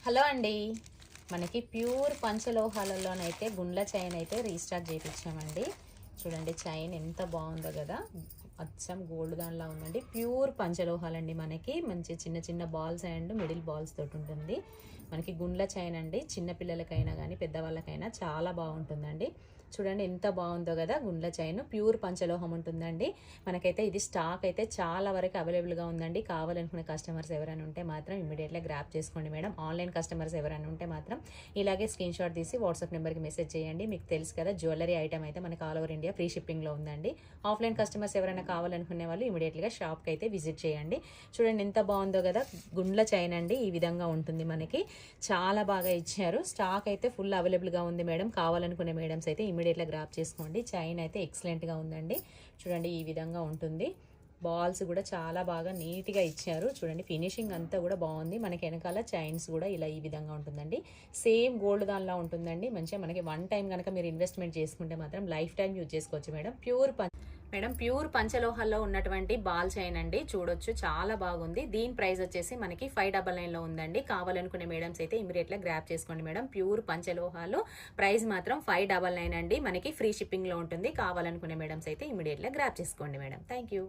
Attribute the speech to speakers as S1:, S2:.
S1: Hello అండి. మనకి pure పంచలోహాలలోనైతే Gundla chain అయితే రీస్టార్ట్ చేయించామండి. చూడండి చైన్ ఎంత బాగుందో కదా, అచ్చం గోల్డ్ దానిలా ఉందండి. ప్యూర్ పంచలోహాలండి. మనకి మంచి చిన్న చిన్న బాల్స్ అండ్ మిడిల్ బాల్స్ తోటి ఉంటుంది. మనకి గుండ్ల చైన్ అండి. చిన్న పిల్లలకైనా కానీ పెద్దవాళ్ళకైనా చాలా బాగుంటుందండి. చూడండి ఎంత బాగుందో కదా, గుండ్ల చైన్ ప్యూర్ పంచలోహం ఉంటుందండి. మనకైతే ఇది స్టాక్ అయితే చాలా వరకు అవైలబుల్గా ఉందండి. కావాలనుకునే కస్టమర్స్ ఎవరైనా ఉంటే మాత్రం ఇమీడియట్గా గ్రాప్ చేసుకోండి మేడం. ఆన్లైన్ కస్టమర్స్ ఎవరైనా ఉంటే మాత్రం ఇలాగే స్క్రీన్ షాట్ తీసి వాట్సాప్ నెంబర్కి మెసేజ్ చేయండి. మీకు తెలుసు కదా, జ్యువెలరీ ఐటమ్ అయితే మనకి ఆల్ ఓవర్ ఇండియా ఫ్రీ షిప్పింగ్లో ఉందండి. ఆఫ్లైన్ కస్టమర్స్ ఎవరైనా కావాలనుకునే వాళ్ళు ఇమీడియట్గా షాప్కి అయితే విజిట్ చేయండి. చూడండి ఎంత బాగుందో కదా, గుండ్ల చైన్ అండి. ఈ విధంగా ఉంటుంది మనకి. చాలా బాగా ఇచ్చారు. స్టాక్ అయితే ఫుల్ అవైలబుల్గా ఉంది మేడం. కావాలనుకునే మేడమ్స్ అయితే ఇమీడియట్గా గ్రాప్ చేసుకోండి. చైన్ అయితే ఎక్సలెంట్గా ఉందండి. చూడండి ఈ విధంగా ఉంటుంది. బాల్స్ కూడా చాలా బాగా నీట్గా ఇచ్చారు. చూడండి ఫినిషింగ్ అంతా కూడా బాగుంది. మనకి వెనకాల చైన్స్ కూడా ఇలా ఈ విధంగా ఉంటుందండి. సేమ్ గోల్డ్ దానిలా ఉంటుందండి. మంచిగా మనకి వన్ టైం కనుక మీరు ఇన్వెస్ట్మెంట్ చేసుకుంటే మాత్రం లైఫ్ టైం యూజ్ చేసుకోవచ్చు మేడం. ప్యూర్ పంచలోహాల్లో ఉన్నటువంటి బాల్ చైన్ అండి. చూడొచ్చు చాలా బాగుంది. దీని ప్రైస్ వచ్చేసి మనకి 599 ఉందండి. కావాలనుకునే మేడమ్స్ అయితే ఇమీడియట్ గా గ్రాప్ చేసుకోండి మేడం. ప్యూర్ పంచలోహాలు ప్రైస్ మాత్రం 599 అండి. మనకి ఫ్రీ షిప్పింగ్ లో ఉంటుంది. కావాలనుకునే మేడమ్స్ అయితే ఇమీడియట్ గా గ్రాప్ చేసుకోండి మేడం. Thank you.